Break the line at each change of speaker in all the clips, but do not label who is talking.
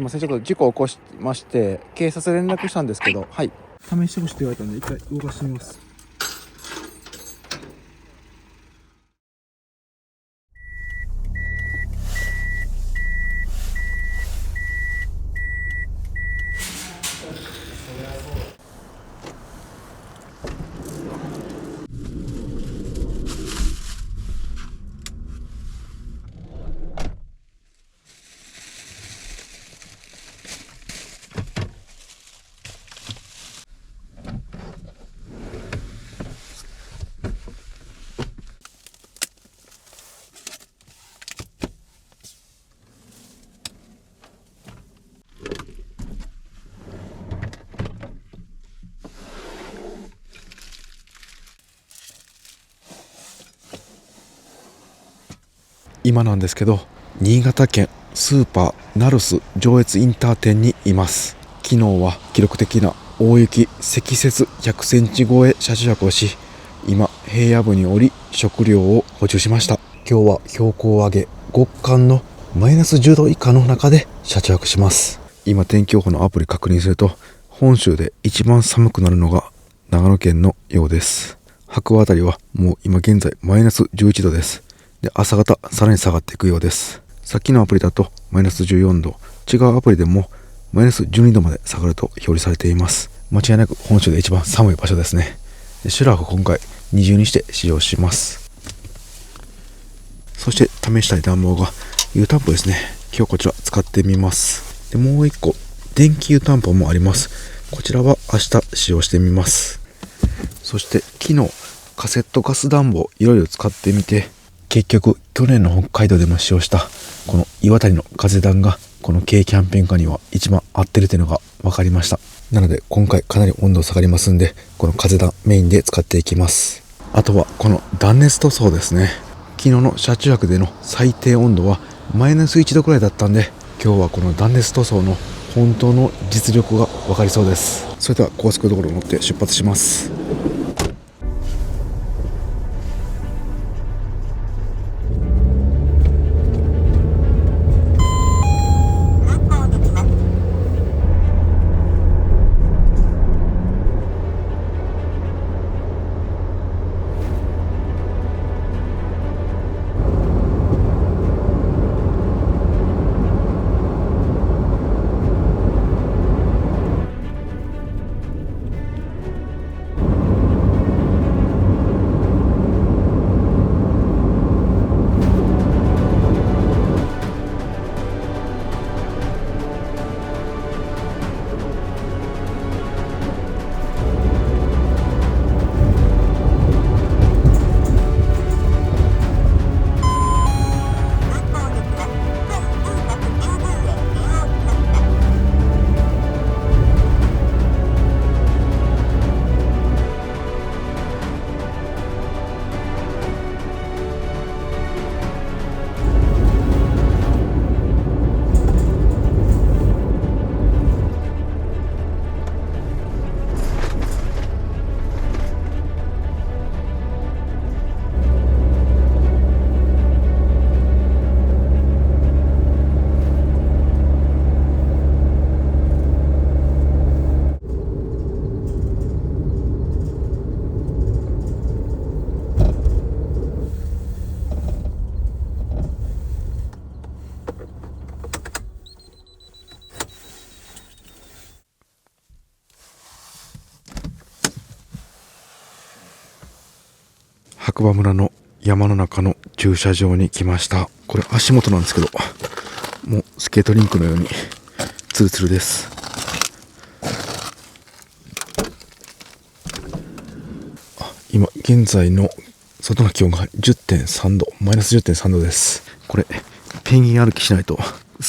すいません、ちょっと事故を起こしまして、警察連絡したんですけど、はい。試してほしいと言われたんで、一回動かしてみます。今なんですけど、新潟県スーパーナルス上越インター店にいます。昨日は記録的な大雪積雪100センチ超え車中泊をし、今平野部に降り食料を補充しました。今日は標高を上げ極寒のマイナス10度以下の中で車中泊します。今天気予報のアプリ確認すると、本州で一番寒くなるのが長野県のようです。白馬あたりはもう今現在マイナス11度です。で、朝方さらに下がっていくようです。さっきのアプリだとマイナス14度、違うアプリでもマイナス12度まで下がると表示されています。間違いなく本州で一番寒い場所ですね。で、シュラフ今回二重にして使用します。そして試したい暖房が湯たんぽですね。今日こちら使ってみます。で、もう一個電気湯たんぽもあります。こちらは明日使用してみます。そして昨日カセットガス暖房いろいろ使ってみて、結局去年の北海道でも使用したこの岩谷の風暖がこの軽キャンペーンカーには一番合ってるというのが分かりました。なので今回かなり温度下がりますんで、この風暖メインで使っていきます。あとはこの断熱塗装ですね。昨日の車中泊での最低温度はマイナス1度くらいだったんで、今日はこの断熱塗装の本当の実力が分かりそうです。それでは高速道路を乗って出発します。白馬村の山の中の駐車場に来ました。これ足元なんですけど、もうスケートリンクのようにツルツルです。今現在の外の気温が 10.3 度、マイナス 10.3 度です。これペンギン歩きしないと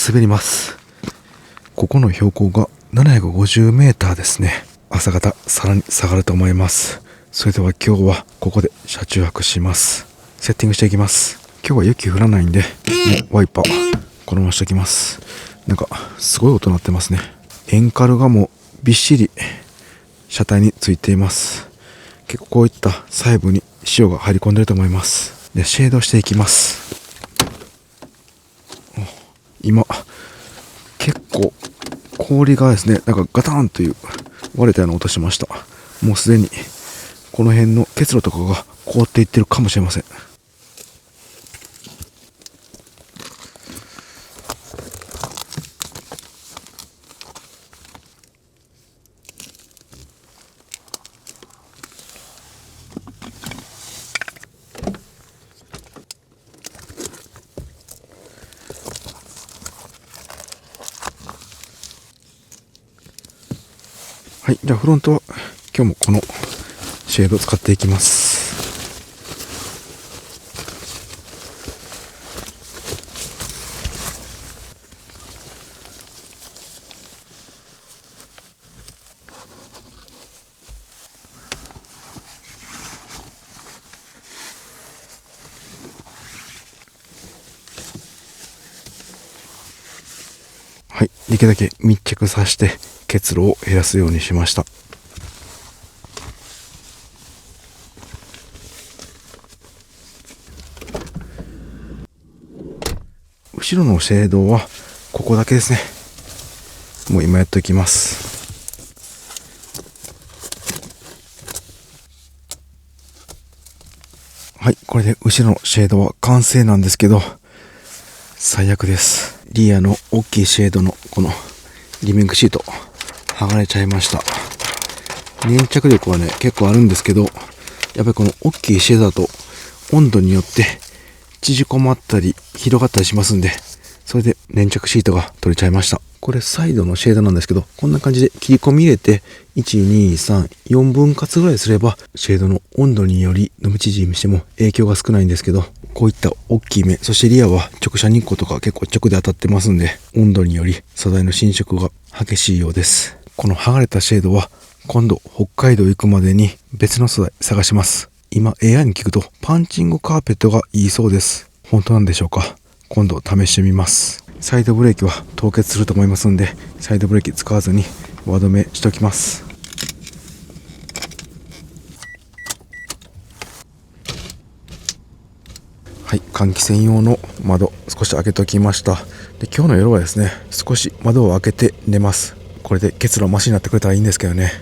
滑ります。ここの標高が750メーターですね。朝方さらに下がると思います。それでは今日はここで車中泊します。セッティングしていきます。今日は雪降らないんで、もうワイパーこのまましておきます。なんかすごい音鳴ってますね。エンカルがもうびっしり車体についています。結構こういった細部に塩が入り込んでいると思います。で、シェードしていきます。今結構氷がですね、なんかガタンという割れたような音しました。もうすでにこの辺の結露とかが凍っていってるかもしれません。はい、じゃあフロントは今日もこのシェードを使っていきます。はい、できるだけ密着させて結露を減らすようにしました。後ろのシェードはここだけですね。もう今やっておきます。はい、これで後ろのシェードは完成なんですけど、最悪です。リアの大きいシェードのこのリビングシート剥がれちゃいました。粘着力はね結構あるんですけど、やっぱりこの大きいシェードだと温度によって縮こまったり広がったりしますんで、それで粘着シートが取れちゃいました。これサイドのシェードなんですけど、こんな感じで切り込み入れて1、2、3、4分割ぐらいすればシェードの温度により伸び縮みしても影響が少ないんですけど、こういった大きい目、そしてリアは直射日光とか結構直で当たってますんで、温度により素材の侵食が激しいようです。この剥がれたシェードは今度北海道行くまでに別の素材探します。今 AI に聞くとパンチングカーペットがいいそうです。本当なんでしょうか。今度試してみます。サイドブレーキは凍結すると思いますんで、サイドブレーキ使わずに輪止めしておきます。はい、換気扇用の窓少し開けておきました。で、今日の夜はですね、少し窓を開けて寝ます。これで結露マシになってくれたらいいんですけどね。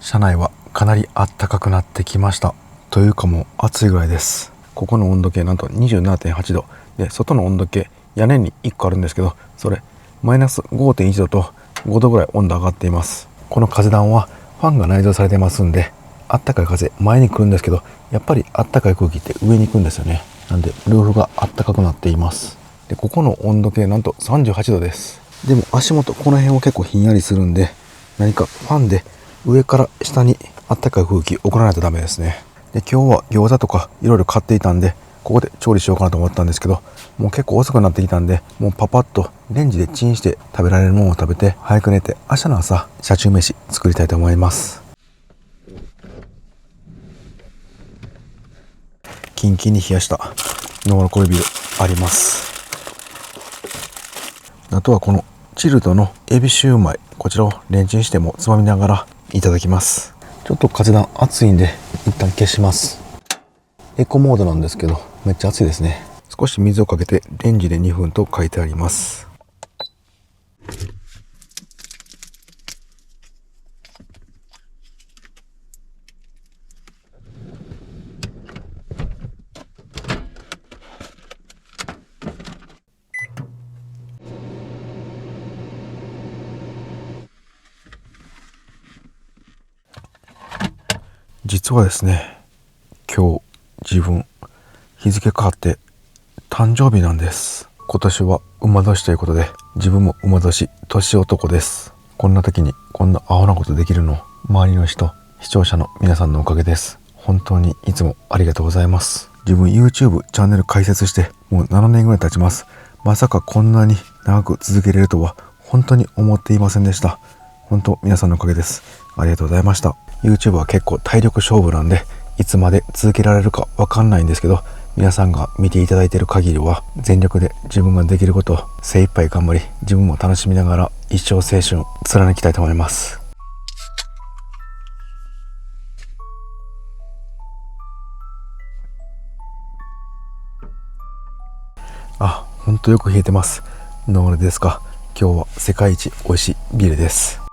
車内はかなり暖かくなってきました。というかもう暑いぐらいです。ここの温度計なんと 27.8 度で、外の温度計屋根に1個あるんですけど、それマイナス 5.1 度と5度ぐらい温度上がっています。この風暖はファンが内蔵されてますんで、あったかい風前に来るんですけど、やっぱりあったかい空気って上に行くんですよね。なんでルーフがあったかくなっています。でここの温度計なんと38度です。でも足元この辺は結構ひんやりするんで、何かファンで上から下にあったかい空気送らないとダメですね。で今日は餃子とかいろいろ買っていたんで、ここで調理しようかなと思ったんですけど、もう結構遅くなってきたんで、もうパパッとレンジでチンして食べられるものを食べて早く寝て、明日の朝車中飯作りたいと思います。キンキンに冷やしたノンアルコールビールあります。あとはこのチルドのエビシューマイ、こちらをレンチンしてもつまみながらいただきます。ちょっと風暖暑いんで一旦消します。エコモードなんですけどめっちゃ暑いですね。少し水をかけてレンジで2分と書いてあります。実はですね、今日自分日付変わって誕生日なんです。今年は馬年ということで、自分も馬年年男です。こんな時にこんなアホなことできるの、周りの人、視聴者の皆さんのおかげです。本当にいつもありがとうございます。自分 YouTube チャンネル開設してもう7年ぐらい経ちます。まさかこんなに長く続けれるとは本当に思っていませんでした。本当皆さんのおかげです。ありがとうございました。 YouTube は結構体力勝負なんで、いつまで続けられるかわかんないんですけど、皆さんが見ていただいている限りは全力で自分ができることを精一杯頑張り、自分も楽しみながら一生青春を貫きたいと思います。あ、ほんとよく冷えてます。ノンアルですか。今日は世界一美味しいビールです。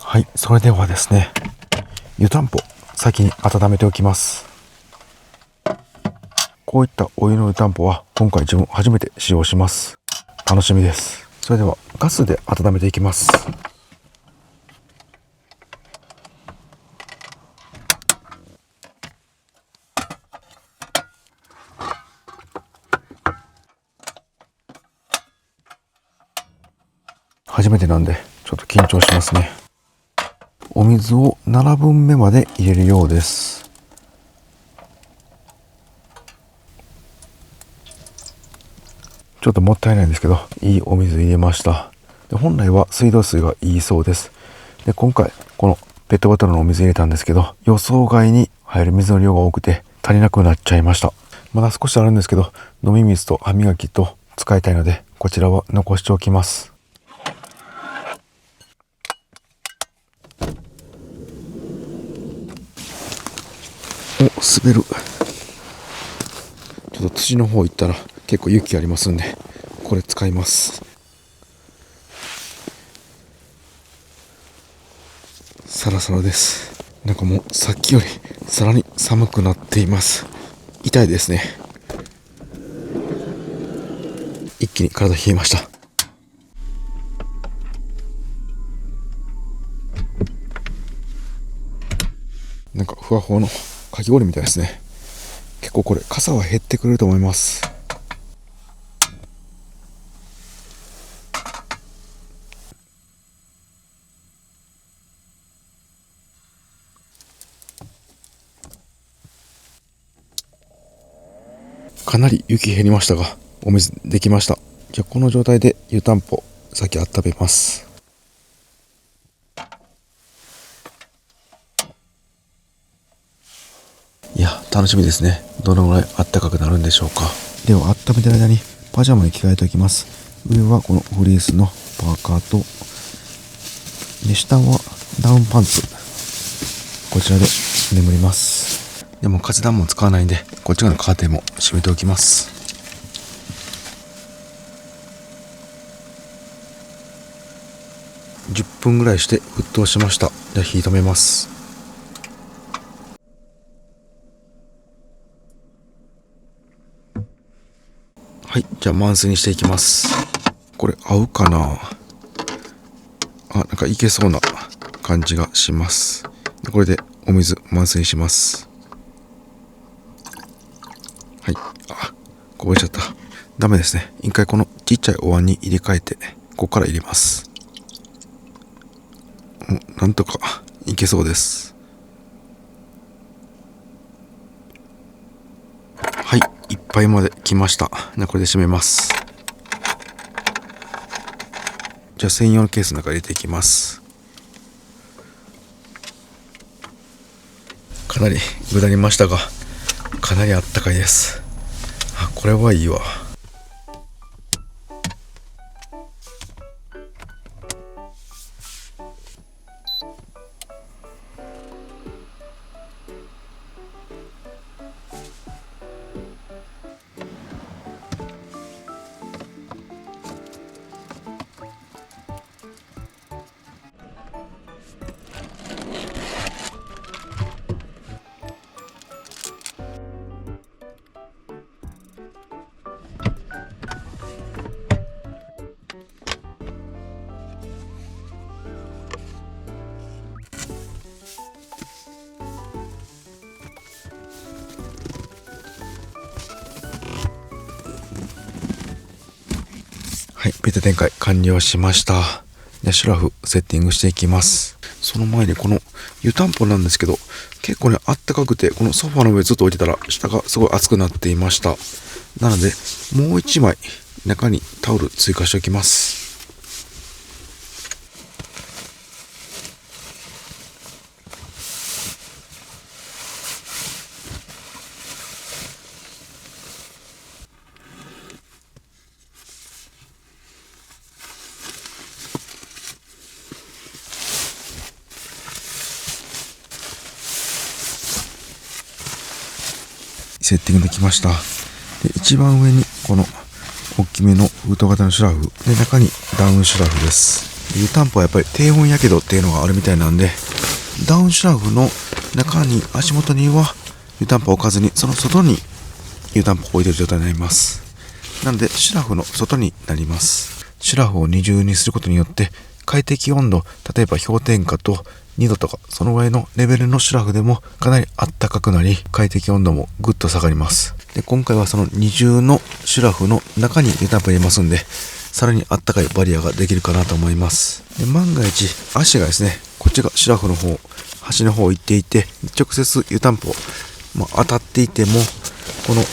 はい、それではですね、湯たんぽ先に温めておきます。こういったお湯の湯たんぽは今回自分初めて使用します。楽しみです。それではガスで温めていきます。初めてなんでちょっと緊張しますね。お水を7分目まで入れるようです。ちょっともったいないんですけど、いいお水入れました。で本来は水道水がいいそうです。で今回このペットボトルのお水入れたんですけど、予想外に入る水の量が多くて足りなくなっちゃいました。まだ少しあるんですけど、飲み水と歯磨きと使いたいので、こちらは残しておきます。お、滑る。ちょっと土の方行ったら結構雪ありますんで、これ使います。サラサラです。なんかもうさっきよりさらに寒くなっています。痛いですね。一気に体冷えました。なんかふわふわのかき氷みたいですね。結構これ傘は減ってくると思います。かなり雪減りましたが、お水できました。じゃあこの状態で湯たんぽ先温めます。いや楽しみですね。どのぐらいあったかくなるんでしょうか。では温めてる間にパジャマに着替えておきます。上はこのフリースのパーカーと、で下はダウンパンツ、こちらで眠ります。でも風暖も使わないんで、こっち側のカーテンも閉めておきます。10分ぐらいして沸騰しました。じゃあ火止めます。はい、じゃあ満水にしていきます。これ合うかな。なんかいけそうな感じがします。これでお水満水にします。はい、こぼれちゃった。ダメですね。一回このちっちゃいお椀に入れ替えて、ここから入れます。なんとかいけそうです。はい、いっぱいまで来ました。これで閉めます。じゃあ専用のケースの中に入れていきます。かなりぐだりましたが、かなりあったかいです。これはいいわ。はい、ベタ展開完了しました。で、シュラフセッティングしていきます。その前にこの湯たんぽなんですけど、結構ね、あったかくて、このソファーの上ずっと置いてたら、下がすごい熱くなっていました。なので、もう一枚、中にタオル追加しておきます。セッティングできました。で、一番上にこの大きめの封筒型のシュラフで、中にダウンシュラフです。湯たんぽはやっぱり低温やけどっていうのがあるみたいなんで、ダウンシュラフの中に足元には湯たんぽを置かずに、その外に湯たんぽを置いている状態になります。なのでシュラフの外になります。シュラフを二重にすることによって快適温度、例えば氷点下と2度とかそのぐらいのレベルのシュラフでもかなりあったかくなり、快適温度もぐっと下がります。で、今回はその二重のシュラフの中に湯たんぽ入れますんで、さらにあったかいバリアができるかなと思います。で、万が一足がですね、こっちがシュラフの方、端の方行っていて、直接湯たんぽ、当たっていても、この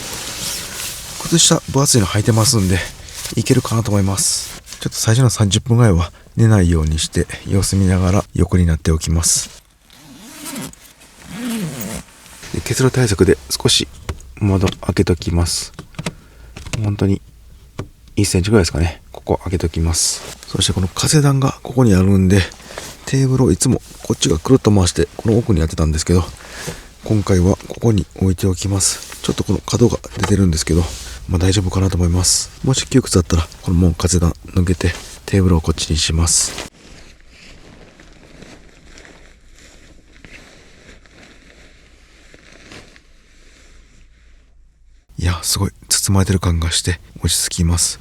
靴下分厚いの履いてますんで、いけるかなと思います。ちょっと最初の30分ぐらいは寝ないようにして様子見ながら横になっておきます。で、結露対策で少し窓開けときます。本当に1センチぐらいですかね。ここ開けときます。そしてこの風段がここにあるんで、テーブルをいつもこっちがくるっと回してこの奥にやってたんですけど、今回はここに置いておきます。ちょっとこの角が出てるんですけど、大丈夫かなと思います。もし窮屈だったらこのもう風段抜けてテーブルをこっちにします。いや、すごい包まれてる感がして落ち着きます。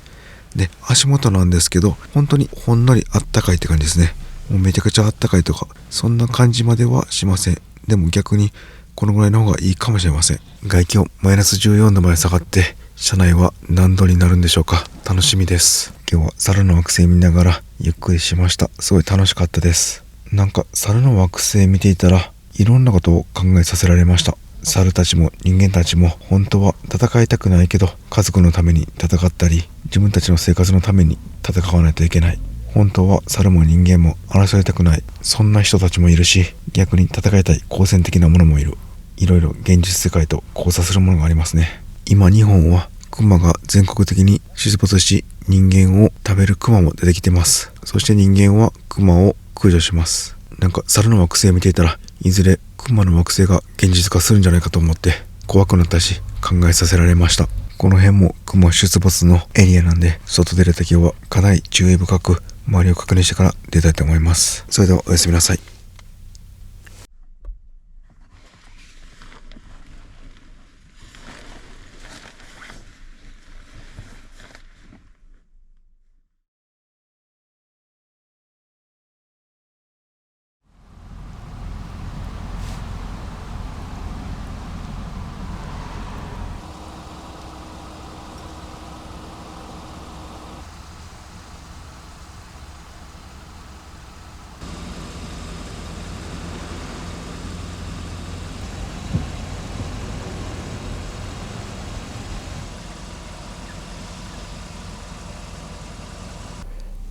で、足元なんですけど、本当にほんのりあったかいって感じですね。もうめちゃくちゃあったかいとかそんな感じまではしません。でも逆にこのぐらいの方がいいかもしれません。外気温マイナス14度まで下がって、車内は何度になるんでしょうか。楽しみです。今日は猿の惑星見ながらゆっくりしました。すごい楽しかったです。なんか猿の惑星見ていたらいろんなことを考えさせられました。猿たちも人間たちも本当は戦いたくないけど家族のために戦ったり自分たちの生活のために戦わないといけない。本当は猿も人間も争いたくない、そんな人たちもいるし、逆に戦いたい好戦的なものもいる。いろいろ現実世界と交差するものがありますね。今日本はクマが全国的に出没し、人間を食べるクマも出てきてます。そして人間はクマを駆除します。なんか猿の惑星を見ていたらいずれクマの惑星が現実化するんじゃないかと思って怖くなったし考えさせられました。この辺もクマ出没のエリアなんで、外出るときはかなり注意深く周りを確認してから出たいと思います。それではおやすみなさい。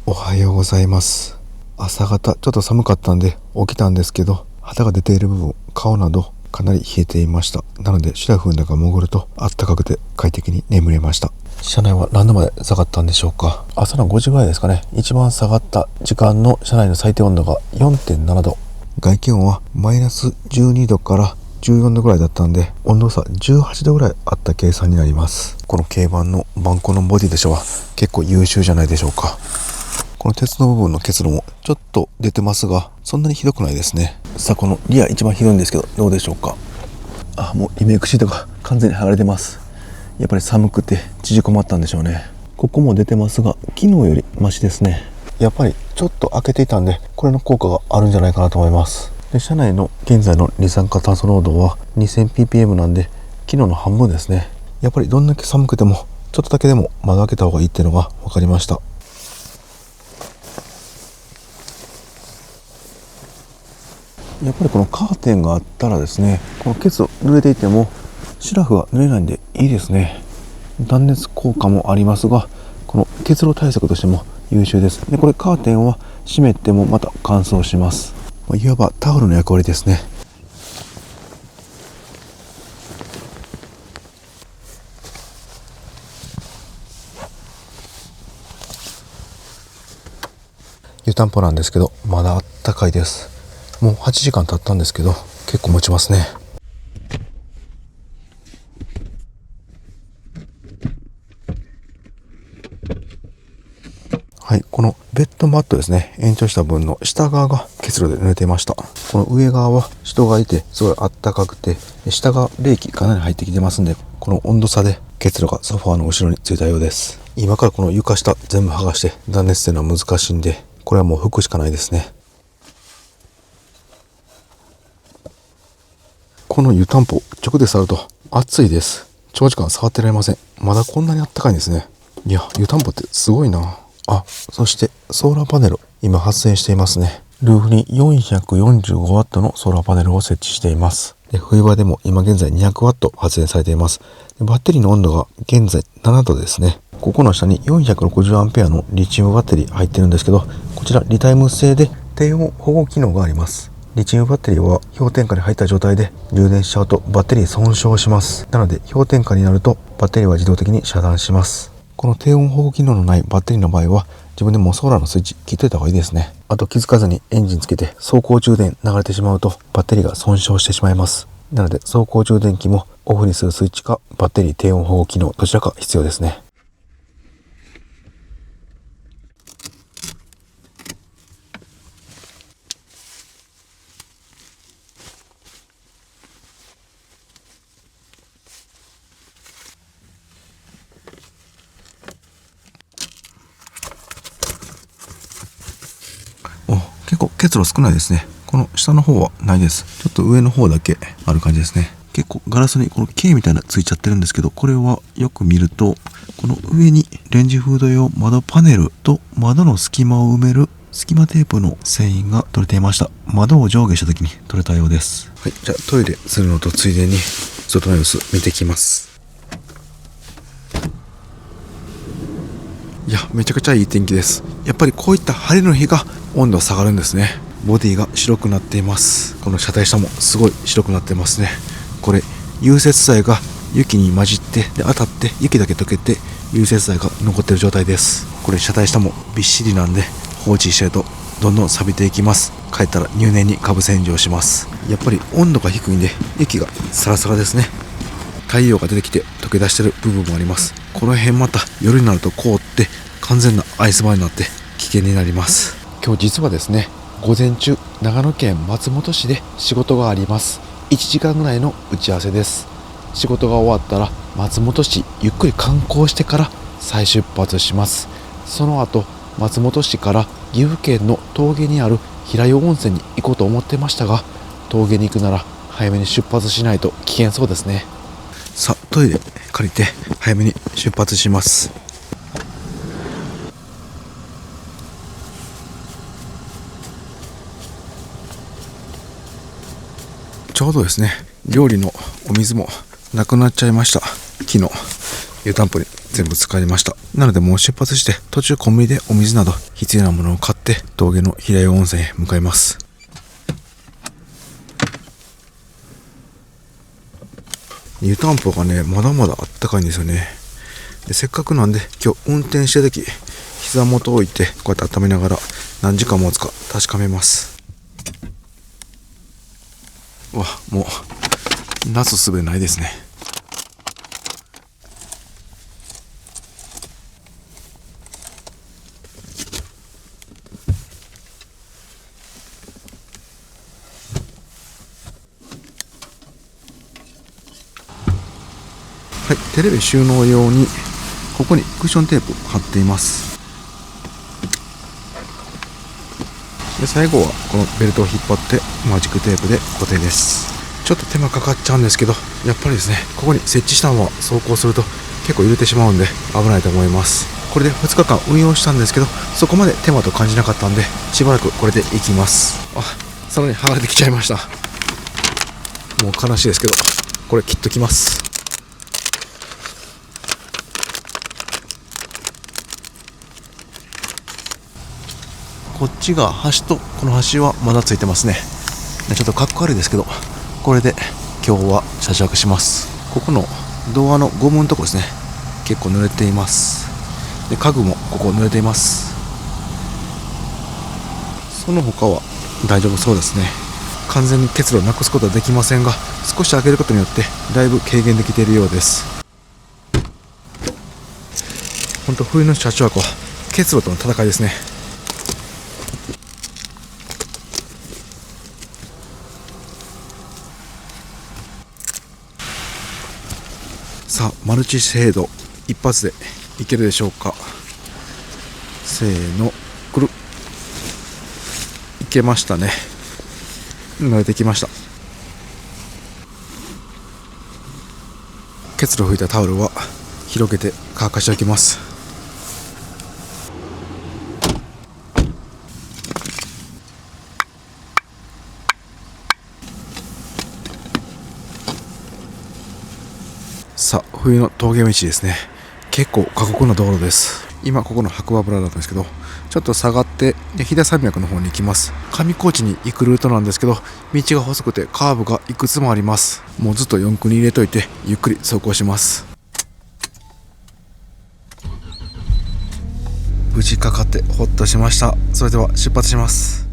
おはようございます。朝方ちょっと寒かったんで起きたんですけど、肌が出ている部分、顔などかなり冷えていました。なのでシュラフの中潜るとあったかくて快適に眠れました。車内は何度まで下がったんでしょうか。朝の5時ぐらいですかね。一番下がった時間の車内の最低温度が 4.7 度、外気温はマイナス12度から14度ぐらいだったんで、温度差18度ぐらいあった計算になります。この軽バンのバンコのボディでしょうは結構優秀じゃないでしょうか。この鉄の部分の結露もちょっと出てますが、そんなにひどくないですね。さあ、このリア一番ひどいんですけどどうでしょうか。もうリメイクシートが完全に剥がれてます。やっぱり寒くて縮こまったんでしょうね。ここも出てますが昨日よりマシですね。やっぱりちょっと開けていたんで、これの効果があるんじゃないかなと思います。で、車内の現在の二酸化炭素濃度は 2000ppm なんで昨日の半分ですね。やっぱりどんだけ寒くてもちょっとだけでも窓開けた方がいいっていうのが分かりました。やっぱりこのカーテンがあったらですね、このケツを濡れていてもシュラフは濡れないんでいいですね。断熱効果もありますが、この結露対策としても優秀です。で、これカーテンは閉めてもまた乾燥します。いわばタオルの役割ですね。湯たんぽなんですけどまだあったかいです。もう8時間経ったんですけど結構持ちますね。はい、このベッドマットですね、延長した分の下側が結露で濡れていました。この上側は人がいてすごいあったかくて、下が冷気かなり入ってきてますんで、この温度差で結露がソファーの後ろについたようです。今からこの床下全部剥がして断熱するのは難しいんで、これはもう拭くしかないですね。この湯たんぽ直で触ると熱いです。長時間触ってられません。まだこんなにあったかいんですね。いや、湯たんぽってすごいな。そしてソーラーパネル今発電していますね。ルーフに 445W のソーラーパネルを設置しています。で、冬場でも今現在 200W 発電されています。で、バッテリーの温度が現在7度ですね。ここの下に 460A のリチウムバッテリー入ってるんですけど、こちらリタイム製で低温保護機能があります。リチウムバッテリーは氷点下に入った状態で充電しちゃうとバッテリー損傷します。なので氷点下になるとバッテリーは自動的に遮断します。この低温保護機能のないバッテリーの場合は自分でもうソーラーのスイッチ切っといた方がいいですね。あと気づかずにエンジンつけて走行充電流れてしまうとバッテリーが損傷してしまいます。なので走行充電器もオフにするスイッチかバッテリー低温保護機能どちらか必要ですね。結構結露少ないですね。この下の方はないです。ちょっと上の方だけある感じですね。結構ガラスにこの K みたいなついちゃってるんですけど、これはよく見ると、この上にレンジフード用窓パネルと窓の隙間を埋める隙間テープの繊維が取れていました。窓を上下した時に取れたようです。はい、じゃあトイレするのとついでに外の様子見てきます。いや、めちゃくちゃいい天気です。やっぱりこういった晴れの日が温度下がるんですね。ボディが白くなっています。この車体下もすごい白くなってますね。これ融雪剤が雪に混じってで当たって雪だけ溶けて融雪剤が残ってる状態です。これ車体下もびっしりなんで放置してるとどんどん錆びていきます。帰ったら入念に株洗浄します。やっぱり温度が低いんで雪がサラサラですね。太陽が出てきて溶け出してる部分もあります。この辺また夜になると凍って完全なアイスバーになって危険になります。今日実はですね、午前中長野県松本市で仕事があります。1時間ぐらいの打ち合わせです。仕事が終わったら松本市ゆっくり観光してから再出発します。その後松本市から岐阜県の峠にある平湯温泉に行こうと思ってましたが、峠に行くなら早めに出発しないと危険そうですね。さあトイレ借りて早めに出発します。ちょうどですね、料理のお水もなくなっちゃいました。昨日湯たんぽに全部使いました。なのでもう出発して途中コンビニでお水など必要なものを買って峠の平湯温泉へ向かいます。湯たんぽがねまだまだあったかいんですよね。でせっかくなんで今日運転してる時膝元を置いてこうやって温めながら何時間持つか確かめます。うわ、もうなすすべないですね。はい、テレビ収納用にここにクッションテープ貼っています。で最後はこのベルトを引っ張ってマジックテープで固定です。ちょっと手間かかっちゃうんですけど、やっぱりですねここに設置したまま走行すると結構揺れてしまうんで危ないと思います。これで2日間運用したんですけど、そこまで手間と感じなかったんでしばらくこれでいきます。あ、さらに剥がれてきちゃいました。もう悲しいですけどこれ切っときます。こっちが端とこの端はまだついてますね。ちょっとかっこ悪いですけどこれで今日は車着します。ここのドアのゴムのとこですね、結構濡れています。で家具もここ濡れています。その他は大丈夫そうですね。完全に結露をなくすことはできませんが少し開けることによってだいぶ軽減できているようです。本当冬の車中泊は結露との戦いですね。さあマルチシェード一発でいけるでしょうか。せーの、くるいけましたね。慣れてきました。結露を拭いたタオルは広げて乾かしておきます。さあ冬の峠道ですね。結構過酷な道路です。今ここの白馬村だったんですけど、ちょっと下がって飛騨山脈の方に行きます。上高地に行くルートなんですけど、道が細くてカーブがいくつもあります。もうずっと四駆に入れといてゆっくり走行します。無事かかってほっとしました。それでは出発します。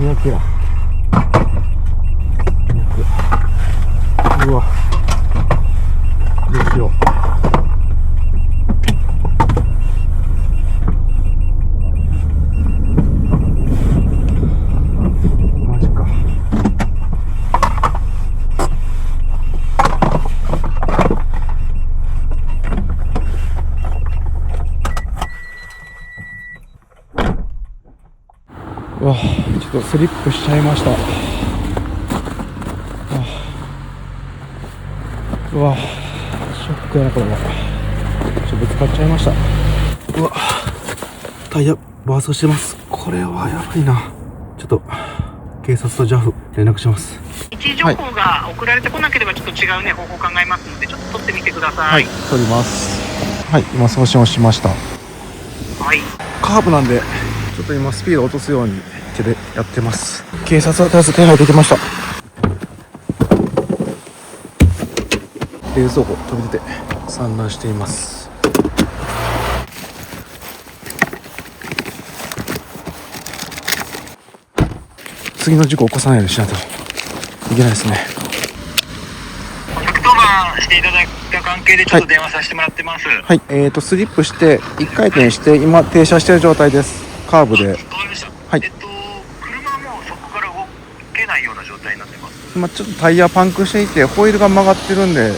200や。200。うわ。どうしよう。マジか。うわ、ちょっとスリップしちゃいました。うわ、ショックやなこれは。ちょっとぶつかっちゃいました。うわ、タイヤバーストしてます。これはやばいな。ちょっと警察と JAF 連絡します。
位置情報が送られてこなければちょっと違うね方法考えますので、ちょっと取ってみてください。
はい、取ります。はい、今送信をしました。
はい。
カーブなんでちょっと今スピード落とすように手でやってます。警察はとりあえず手配できました。冷蔵庫飛び出て散乱しています。次の事故を起こさないようにしないといけないですね。
110番していただいた関係でちょっと電話させてもらってます。
はい、スリップして1回転して今停車している状態です。カーブで。
わかりました。
はい。
車はもうそこから動けないような状態になってます。
今ちょっとタイヤパンクしていてホイールが曲がってるんで、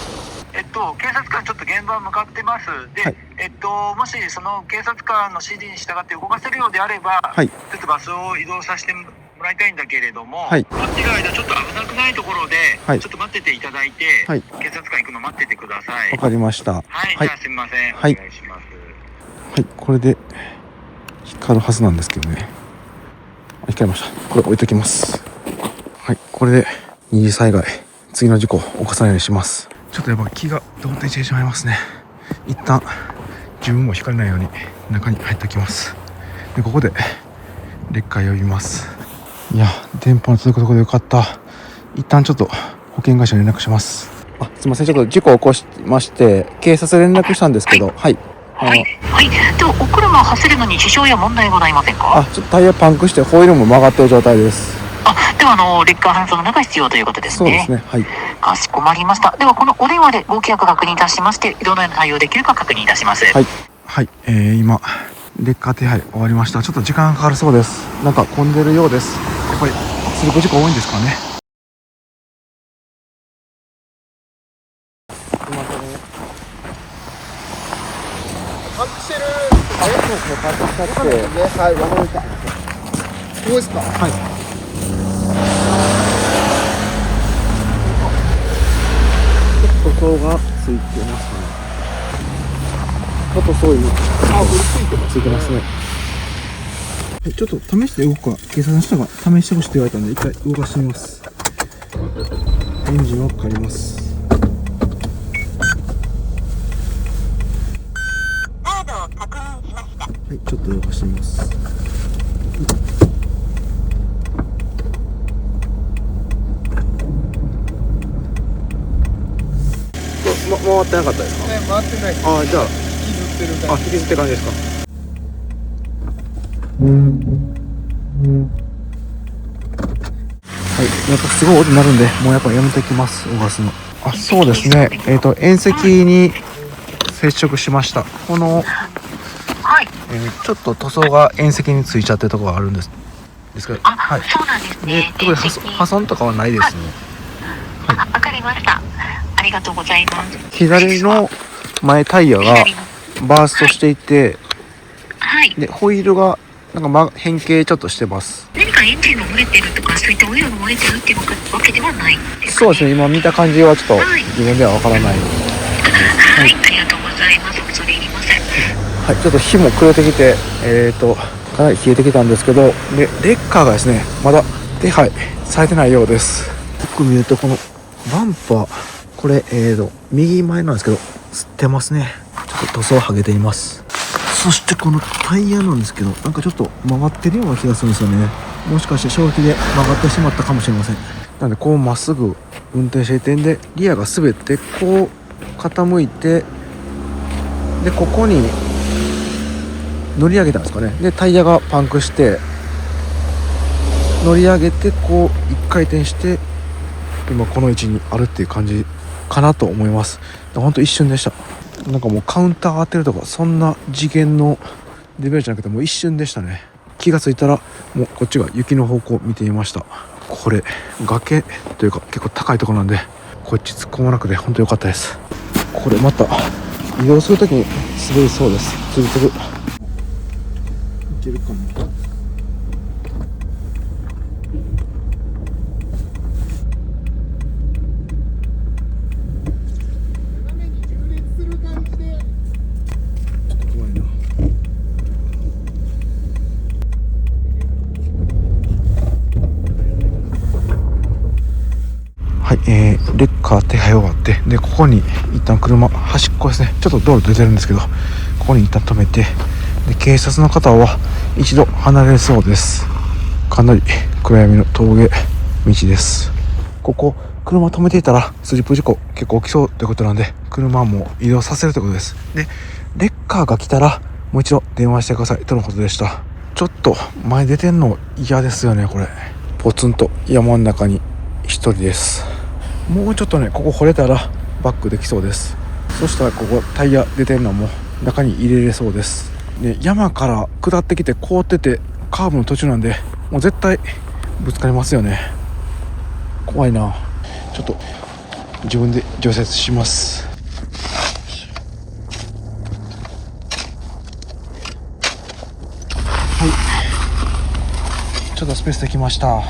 警察官ちょっと現場向かってます。で、
はい、
もしその警察官の指示に従って動かせるようであれば、
はい、
ちょっとバスを移動させてもらいたいんだけれども、
はい、
待ってる間ちょっと危なくないところで、
はい、
ちょっと待ってていただいて、
はい、
警察官行くの待っててください。
わかりました。
はい、
はい、
じゃあすみません、
はい、
お願いします。
はい、これで光るはずなんですけどね。光りました。これ置いときます。はい、これで二次災害、次の事故を起こさないようにします。ちょっとやっぱ気が動転してしまいますね。一旦自分も引かれないように中に入っておきます。でここでレッカー呼びます。いや、電波の届くところでよかった。一旦ちょっと保険会社に連絡します。すいません、ちょっと事故を起こしまして警察連絡したんですけど、はい、
はい、はい、ではお車を走るのに支障や問題ございませんか？
ちょっとタイヤパンクしてホイールも曲がっている状態です。
ではレッカー搬送の中必要ということですね。
そうですね。はい。
かしこまりました。ではこのお電話でご契約確認いたしまして、どのような対応できるか確認いたします。
はい。はい。今レッカー手配終わりました。ちょっと時間がかかるそうです。なんか混んでるようです。やっぱりスリップ事故多いんですかね。すいません。
パンクしてる。
パンクしちゃって。
はい、わかりました。どうですか？
はい。塗装がついてますね。塗装今ついてますね。はい、ちょっと試して動くか、警察の人が試してほしいと言われたんで一回動かしてみます。エンジンをかかります。
カードを確認しました。
はい、ちょっと動かしてみます。回ってなかったですか？
ね、回ってない。
じゃあ
引きずってる感じ。
引きずって感じですか？はい、やっぱすごい音になるんで、もうやっぱやめてきます、動かすの。そうですね。縁石に接触しました。この、
はい。
ちょっと塗装が縁石についちゃってるところがあるんですけど、はい。
そうなんですね。
特に破損とかはないですね。
はい。わかりました。ありがとうございます。
左の前タイヤがバーストしていて、
はい。
でホイールがなんか変形ちょっとしてます。
何かエンジンが漏れてるとか、そういったオイルが漏れてるっていうわけではないですかね？
そうですね。今見た感じはちょっと自分ではわからない。
はい、ありがとうございます。恐れ入りません。
はい、ちょっと火も暮れてきて、かなり冷えてきたんですけど、でレッカーがですね、まだ手配されてないようです。よく見るとこのバンパー、これ右前なんですけど吸ってますね。ちょっと塗装剥げています。そしてこのタイヤなんですけど、なんかちょっと曲がってるような気がするんですよね。もしかして衝撃で曲がってしまったかもしれません。なのでこうまっすぐ運転していて、でリアが滑ってこう傾いて、でここに乗り上げたんですかね。でタイヤがパンクして、乗り上げてこう1回転して今この位置にあるっていう感じかなと思います。ほんと一瞬でした。なんかもうカウンター当てるとかそんな次元のレベルじゃなくてもう一瞬でしたね。気がついたらもうこっちが雪の方向を見ていました。これ崖というか結構高いところなんでこっち突っ込まなくて本当良かったです。これまた移動するときに滑りそうです。つるつるいけるかな。
斜めに縦列する感じで。
怖いな。はい、レッカー手配終わって、でここに一旦車端っこですね、ちょっと道路出てるんですけど、ここに一旦止めて、で警察の方は一度離れそうです。かなり暗闇の峠道です。ここ車止めていたらスリップ事故結構起きそうということなんで、車も移動させるということです。でレッカーが来たらもう一度電話してくださいとのことでした。ちょっと前出てんの嫌ですよね。これポツンと山の中に一人です。もうちょっとねここ掘れたらバックできそうです。そしたらここタイヤ出てんのも中に入れれそうです。で山から下ってきて凍っててカーブの途中なんでもう絶対ぶつかりますよね。怖いな。ちょっと自分で除雪します。はい、ちょっとスペースできました。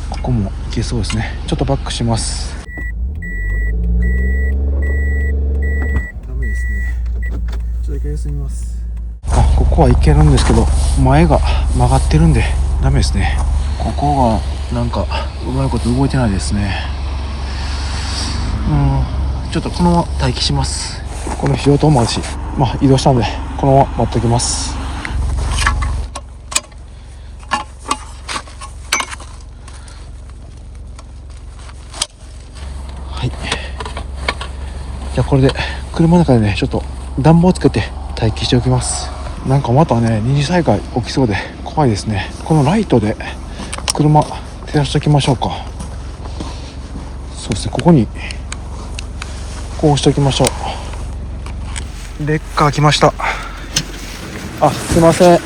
ここもいけそうですね。ちょっとバックします。ダメですね。ちょっと一回休みます。ここはいけるんですけど前が曲がってるんでダメですね。ここがなんかうまいこと動いてないですね。ちょっとこのまま待機します。この非常灯もあるし、移動したんでこのまま待っておきます。はい、じゃあこれで車の中でねちょっと暖房つけて待機しておきます。なんかまたね二次災害起きそうで怖いですね。このライトで車照らしておきましょうか。そうですね、ここにこうしておきましょう。レッカー来ました。すいません。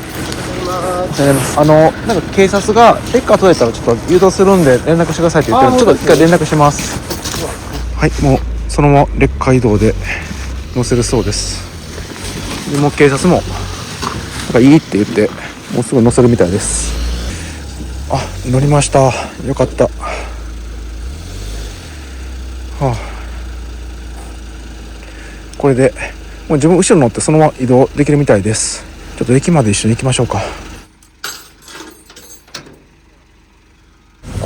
なんか警察がレッカー届いたらちょっと誘導するんで連絡してくださいって言ってる。ちょっと一回連絡します。はい、もうそのままレッカー移動で乗せるそうです。でもう警察もなんかいいって言ってもうすぐ乗せるみたいです。乗りました。よかった。これでもう自分後ろ乗ってそのまま移動できるみたいです。ちょっと駅まで一緒に行きましょうか。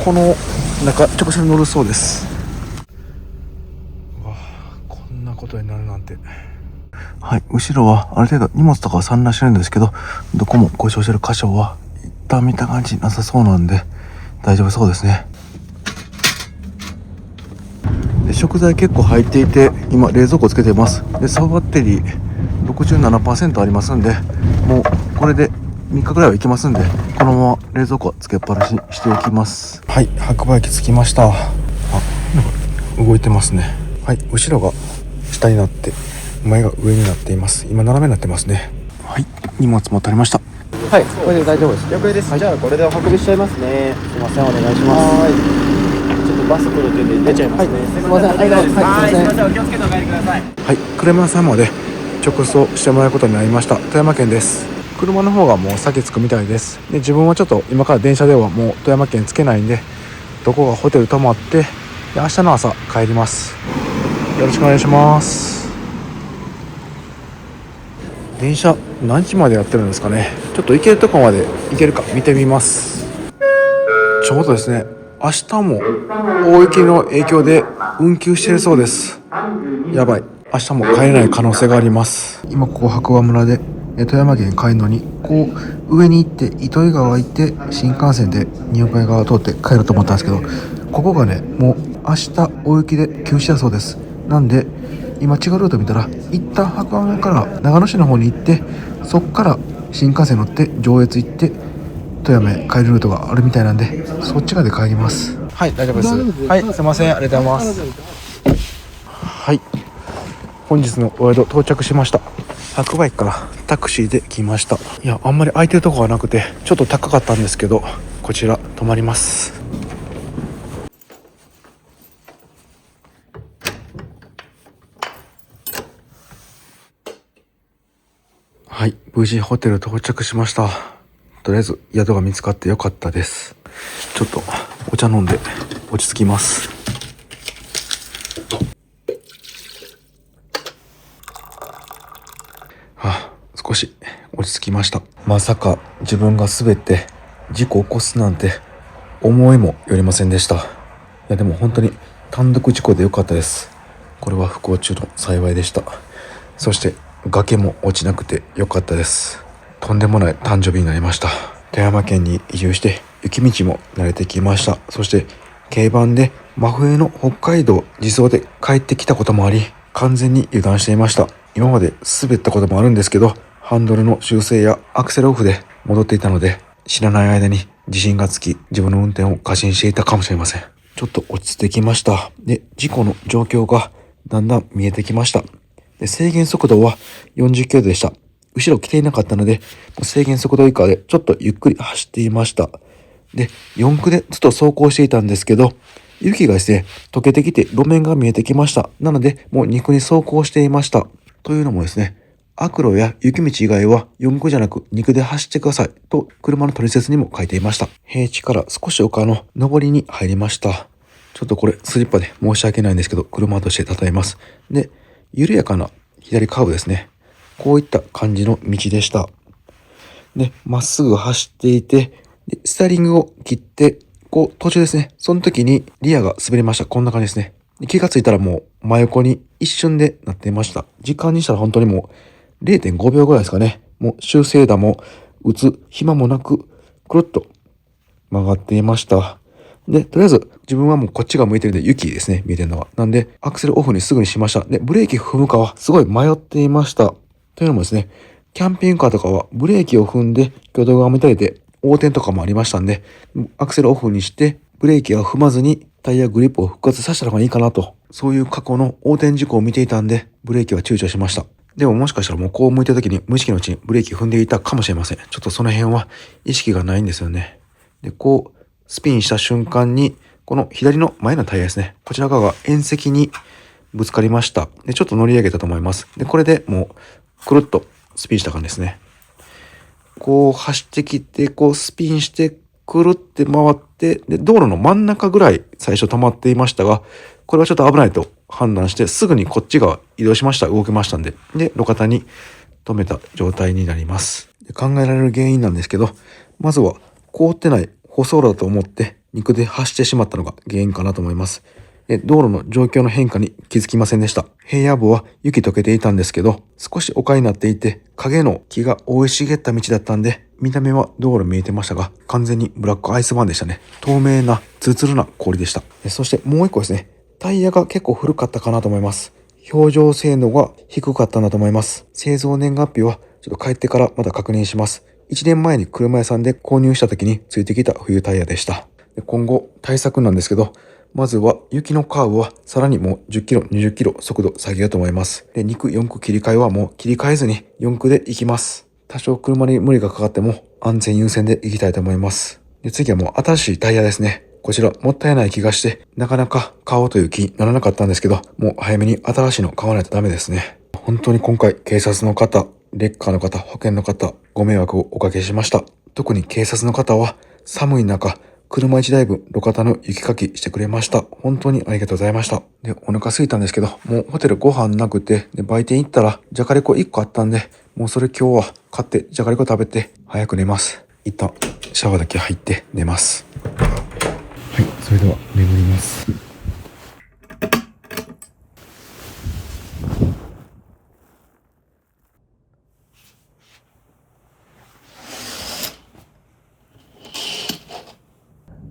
この中直線乗るそうです。こんなことになるなんて。はい、後ろはある程度荷物とかは散乱してるんですけど、どこも故障してる箇所は一旦見た感じなさそうなんで大丈夫そうですね。で食材結構入っていて今冷蔵庫つけています。でサブバッテリー 67% ありますんで、もうこれで3日ぐらいはいけますんで、このまま冷蔵庫つけっぱなししておきます。はい、白馬駅着きました。なんか動いてますね。はい、後ろが下になって前が上になっています。今斜めになってますね。はい、荷物も取りました。はい、これで大丈夫です。
了解です。じゃあこれでお運びしちゃいますね。
すいません、お願いします。
ちょっとバス来るってんで出ちゃいますね。
すいません、すいません。
お気をつけてお帰りください。
はい、車屋さんまで直送してもらうことになりました。富山県です。車の方がもう先着くみたいです。で自分はちょっと今から電車ではもう富山県着けないんで、どこかホテル泊まってで明日の朝帰ります。よろしくお願いします。電車何時までやってるんですかね。ちょっと行けるとこまで行けるか見てみます。ちょうどですね、明日も大雪の影響で運休しているそうです。やばい、明日も帰れない可能性があります。今ここ白馬村で富山県に帰るのにこう上に行って糸魚川行って新幹線で日本海側を通って帰ると思ったんですけど、ここがねもう明日大雪で休止だそうです。なんで今違うルート見たら一旦白馬から長野市の方に行って、そっから新幹線乗って上越行って富富山へ帰るルートがあるみたいなんで、そっちまで帰ります。はい、大丈夫です。はい、すいません、ありがとうございます。はい、本日のお宿到着しました。白馬駅からタクシーで来ました。いや、あんまり空いてるとこがなくてちょっと高かったんですけど、こちら泊まります。はい、無事ホテル到着しました。とりあえず宿が見つかってよかったです。ちょっとお茶飲んで落ち着きます。少し落ち着きました。まさか自分が滑って事故を起こすなんて思いもよりませんでした。いやでも本当に単独事故でよかったです。これは不幸中の幸いでした。そして崖も落ちなくてよかったです。とんでもない誕生日になりました。富山県に移住して雪道も慣れてきました。そして軽バンで真冬の北海道自走で帰ってきたこともあり、完全に油断していました。今まで滑ったこともあるんですけど、ハンドルの修正やアクセルオフで戻っていたので、知らない間に自信がつき、自分の運転を過信していたかもしれません。ちょっと落ち着いてきました。で、事故の状況がだんだん見えてきました。で、制限速度は40キロでした。後ろ来ていなかったので、制限速度以下でちょっとゆっくり走っていました。で、4区でずっと走行していたんですけど、雪がですね、溶けてきて路面が見えてきました。なので、もう2区に走行していました。というのもですね、悪路や雪道以外は4区じゃなく2区で走ってくださいと車の取説にも書いていました。平地から少し丘の上りに入りました。ちょっとこれスリッパで申し訳ないんですけど、車として例えます。で、緩やかな左カーブですね。こういった感じの道でした。で、まっすぐ走っていて、でスタイリングを切って、こう途中ですね。その時にリアが滑りました。こんな感じですね。で気がついたらもう真横に一瞬でなっていました。時間にしたら本当にもう0.5 秒ぐらいですかね。もう修正打も打つ暇もなく、くるっと曲がっていました。で、とりあえず自分はもうこっちが向いてるんで雪ですね、見えてるのは。なんで、アクセルオフにすぐにしました。で、ブレーキ踏むかはすごい迷っていました。というのもですね、キャンピングカーとかはブレーキを踏んで挙動が乱れて横転とかもありましたんで、アクセルオフにしてブレーキは踏まずにタイヤグリップを復活させた方がいいかなと、そういう過去の横転事故を見ていたんで、ブレーキは躊躇しました。でももしかしたらもうこう向いた時に無意識のうちにブレーキ踏んでいたかもしれません。ちょっとその辺は意識がないんですよね。で、こうスピンした瞬間に、この左の前のタイヤですね。こちら側が縁石にぶつかりました。で、ちょっと乗り上げたと思います。で、これでもうくるっとスピンした感じですね。こう走ってきて、こうスピンしてくるって回って、で、道路の真ん中ぐらい最初止まっていましたが、これはちょっと危ないと判断して、すぐにこっち側移動しました。動けましたんで。で、路肩に止めた状態になります。で考えられる原因なんですけど、まずは凍ってない舗装路だと思って肉で走ってしまったのが原因かなと思います。で道路の状況の変化に気づきませんでした。平野部は雪溶けていたんですけど、少し丘になっていて影の木が生い茂った道だったんで、見た目は道路見えてましたが、完全にブラックアイスバーンでしたね。透明なツルツルな氷でした。そしてもう一個ですね、タイヤが結構古かったかなと思います。表情精度が低かったんだと思います。製造年月日はちょっと帰ってからまた確認します。1年前に車屋さんで購入した時についてきた冬タイヤでした。今後対策なんですけど、まずは雪のカーブはさらにもう10キロ、20キロ速度下げようと思います。で、2区、4区切り替えはもう切り替えずに4区で行きます。多少車に無理がかかっても安全優先で行きたいと思います。で、次はもう新しいタイヤですね。こちらもったいない気がして、なかなか買おうという気にならなかったんですけど、もう早めに新しいの買わないとダメですね。本当に今回警察の方、レッカーの方、保険の方、ご迷惑をおかけしました。特に警察の方は寒い中、車1台分路肩の雪かきしてくれました。本当にありがとうございました。で、お腹空いたんですけど、もうホテルご飯なくて、で、売店行ったらじゃがりこ1個あったんで、もうそれ今日は買ってじゃがりこ食べて早く寝ます。一旦シャワーだけ入って寝ます。はい、それでは眠ります。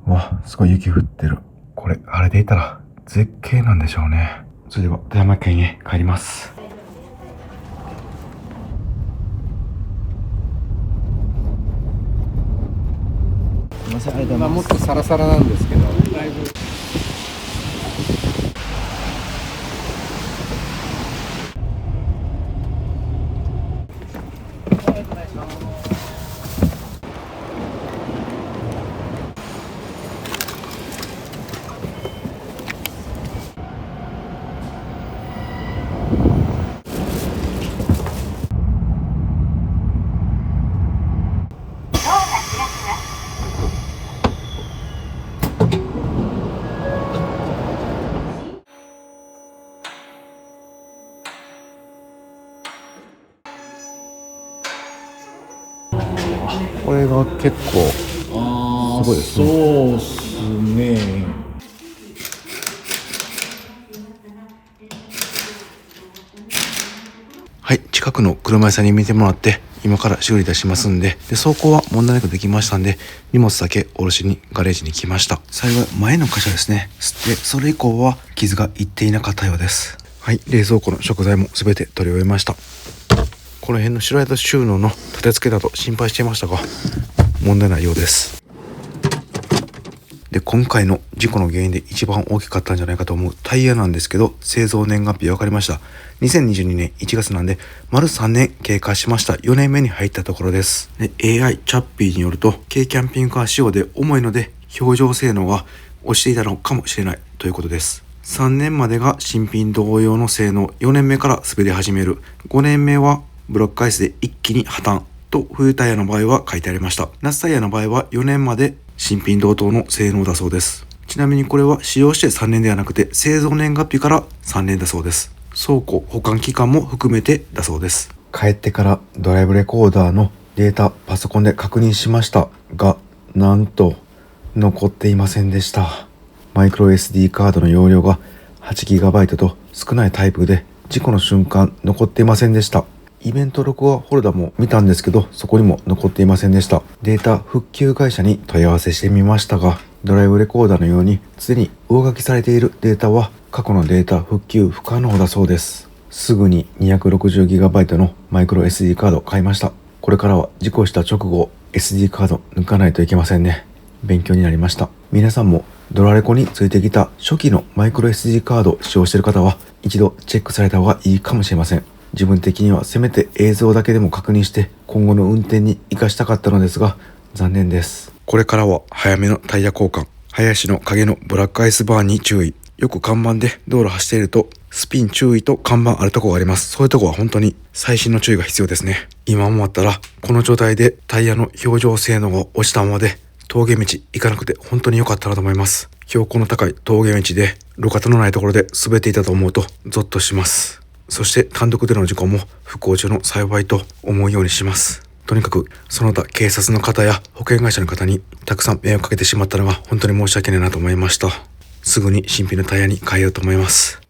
わ、すごい雪降ってる。これ晴れていたら絶景なんでしょうね。それでは富山県へ帰ります。
すいません、ありがとうございます。
もっとサラサラなんですけど、だいぶ
これが結構すごいですね。
そうっすね。
はい、近くの車屋さんに見てもらって今から修理いたしますんで、走行は問題なくできましたんで、荷物だけ下ろしにガレージに来ました。幸い前の箇所ですね。でそれ以降は傷がいっていなかったようです。はい、冷蔵庫の食材も全て取り終えました。この辺の白宿収納の立て付けだと心配していましたが問題ないようです。で今回の事故の原因で一番大きかったんじゃないかと思うタイヤなんですけど、製造年月日分かりました。2022年1月なんで丸3年経過しました。4年目に入ったところです。で AI チャッピーによると軽キャンピングカー仕様で重いので表情性能が落ちていたのかもしれないということです。3年までが新品同様の性能、4年目から滑り始める、5年目はブロックアイスで一気に破綻と冬タイヤの場合は書いてありました。夏タイヤの場合は4年まで新品同等の性能だそうです。ちなみにこれは使用して3年ではなくて製造年月日から3年だそうです。倉庫保管期間も含めてだそうです。帰ってからドライブレコーダーのデータパソコンで確認しましたが、なんと残っていませんでした。マイクロ SD カードの容量が 8GB と少ないタイプで事故の瞬間残っていませんでした。イベント録画フォルダも見たんですけど、そこにも残っていませんでした。データ復旧会社に問い合わせしてみましたが、ドライブレコーダーのようにすでに上書きされているデータは過去のデータ復旧不可能だそうです。すぐに 260GB のマイクロ SD カードを買いました。これからは事故した直後 SD カード抜かないといけませんね。勉強になりました。皆さんもドラレコについてきた初期のマイクロ SD カードを使用している方は一度チェックされた方がいいかもしれません。自分的にはせめて映像だけでも確認して今後の運転に活かしたかったのですが残念です。これからは早めのタイヤ交換、林の影のブラックアイスバーンに注意。よく看板で道路走っているとスピン注意と看板あるところがあります。そういうところは本当に細心の注意が必要ですね。今思ったらこの状態でタイヤの表情性能が落ちたままで峠道行かなくて本当に良かったなと思います。標高の高い峠道で路肩のないところで滑っていたと思うとゾッとします。そして単独での事故も不幸中の幸いと思うようにします。とにかくその他警察の方や保険会社の方にたくさん迷惑かけてしまったのが本当に申し訳ないなと思いました。すぐに新品のタイヤに変えようと思います。